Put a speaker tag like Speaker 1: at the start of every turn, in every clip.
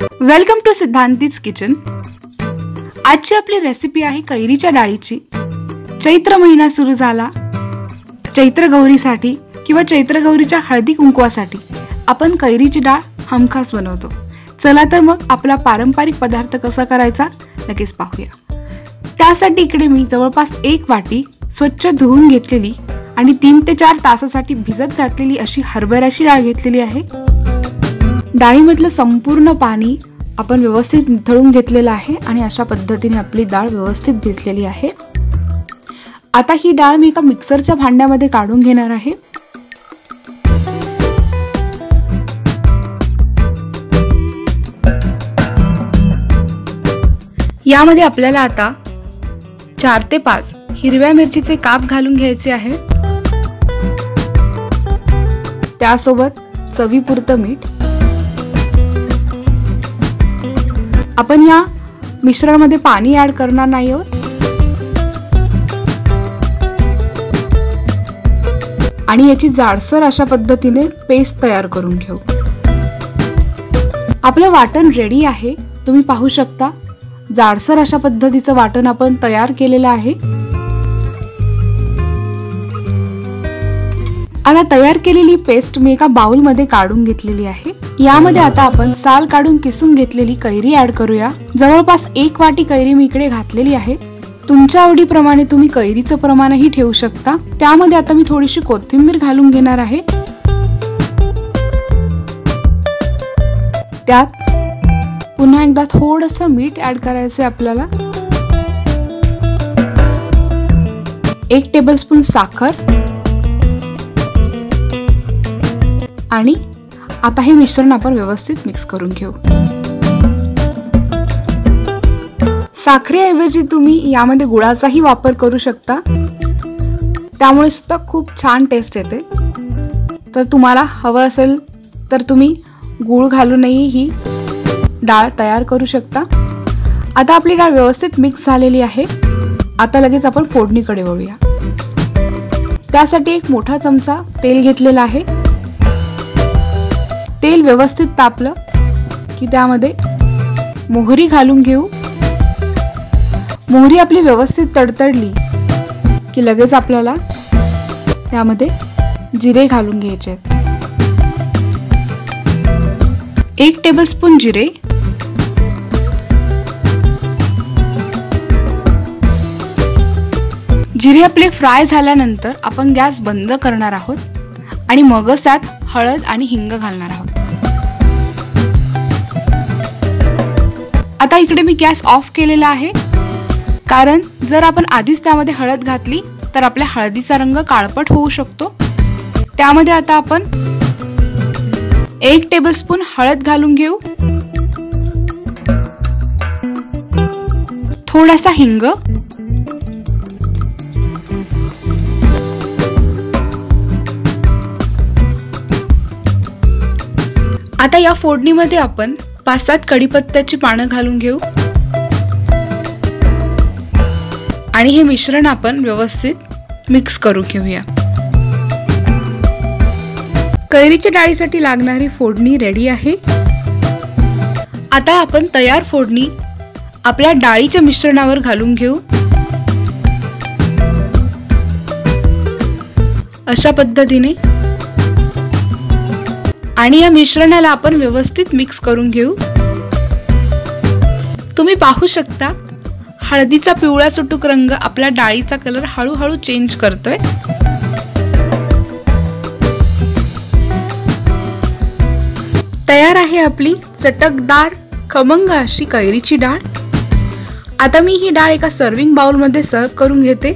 Speaker 1: Welcome to सिद्धांतीज kitchen. आजची आपली recipe आहे कैरीच्या डाळीची। चैत्र महिना सुरू झाला। चैत्र गौरीसाठी किंवा चैत्र गौरीच्या हळदी कुंकवासाठी आपण कैरीची डाळ हमखास बनवतो। चला तर मग आपला पारंपरिक पदार्थ कसा करायचा लगेच पाहूया। त्यासाठी इकडे मी जवळपास 1 वाटी स्वच्छ धुवून घेतलेली आणि 3 ते 4 तासासाठी भिजत घातलेली अशी हरभऱ्याची डाळ घेतलेली आहे। डाळीमधलं संपूर्ण पाणी आपण व्यवस्थित निथळून घेतलेलं आहे आणि अशा पद्धतीने आपली डाळ व्यवस्थित भिजलेली आहे। आता ही डाळ मी एका मिक्सरच्या भांड्यामध्ये काढून घेणार आहे। यामध्ये आपल्याला आता 4 ते 5 हिरव्या मिरचीचे काप घालून घ्यायचे आहे। त्यासोबत चवीपुरतं मीठ। आपण या मिश्रणामध्ये पाणी ऍड करणार नाही आहोत आणि याची जाडसर अशा पद्धतीने पेस्ट तयार करून घेऊ। आपलं वाटण रेडी आहे। तुम्ही पाहू शकता जाडसर अशा पद्धतीचं वाटण आपण तयार केलेलं आहे। आता तयार केलेली पेस्ट मी एका बाउल मध्ये काढून घेतलेली आहे। यामध्ये आता आपण साल काढून किसून घेतलेली कैरी ऍड करूया। जवळपास 1 वाटी कैरी मी इकडे घातलेली आहे। तुमच्या आवडीप्रमाणे तुम्ही कैरीचं प्रमाणही ठेवू शकता। त्यामध्ये आता मी थोडीशी कोथिंबीर घालून घेणार आहे। त्यात पुन्हा एकदा थोडंसं मीठ ऍड करायचं आपल्याला। 1 टेबलस्पून साखर आणि आता हे मिश्रण आपण व्यवस्थित मिक्स करून घेऊ। साखरेऐवजी तुम्ही यामध्ये गुळाचाही वापर करू शकता, त्यामुळे सुद्धा खूप छान टेस्ट येते। तर तुम्हाला हवं असेल तर तुम्ही गुळ घालूनही ही डाळ तयार करू शकता। आता आपली डाळ व्यवस्थित मिक्स झालेली आहे। आता लगेच आपण फोडणीकडे वळूया। त्यासाठी 1 मोठा चमचा तेल घेतलेला आहे। तेल व्यवस्थित तापलं की त्यामध्ये मोहरी घालून घेऊ। मोहरी आपली व्यवस्थित तडतडली की लगेच आपल्याला त्यामध्ये जिरे घालून घ्यायचे आहेत। 1 टेबलस्पून जिरे, जिरे आपले फ्राय झाल्यानंतर आपण गॅस बंद करणार आहोत आणि मगच त्यात हळद आणि हिंग घालणार आहोत। आता इकडे मी गॅस ऑफ केलेला आहे, कारण जर आपण आधीच त्यामध्ये हळद घातली तर आपल्या हळदीचा रंग काळपट होऊ शकतो। त्यामध्ये आता आपण 1 टेबलस्पून हळद घालून घेऊ, थोडासा हिंग, आता या फोडणीमध्ये आपण 5-7 कढीपत्त्याची पानं घालून घेऊ आणि हे मिश्रण आपण व्यवस्थित मिक्स करून घेऊया। कैरीच्या डाळीसाठी लागणारी फोडणी रेडी आहे। आता आपण तयार फोडणी आपल्या डाळीच्या मिश्रणावर घालून घेऊ। अशा पद्धतीने आणि या मिश्रणाला आपण व्यवस्थित मिक्स करून घेऊ। तुम्ही पाहू शकता हळदीचा पिवळा चुटूक रंग आपल्या डाळीचा कलर हळूहळू चेंज करतोय। तयार आहे आपली चटकदार खमंग अशी कैरीची डाळ। आता मी ही डाळ एका सर्विंग बाउल मध्ये सर्व करून घेते।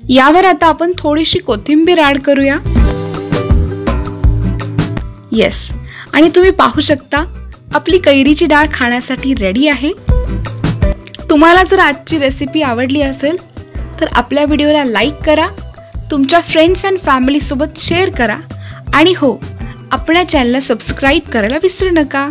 Speaker 1: यावर आता आपण थोडीशी कोथिंबीर ऍड करूया। येस, आणि तुम्ही पाहू शकता आपली कैरीची डाळ खाण्यासाठी रेडी आहे। तुम्हाला जर आजची रेसिपी आवडली असेल तर आपल्या व्हिडिओला लाईक करा, तुमच्या फ्रेंड्स अँड फॅमिली सोबत शेअर करा आणि हो, आपल्या चॅनलला सबस्क्राईब करायला विसरू नका।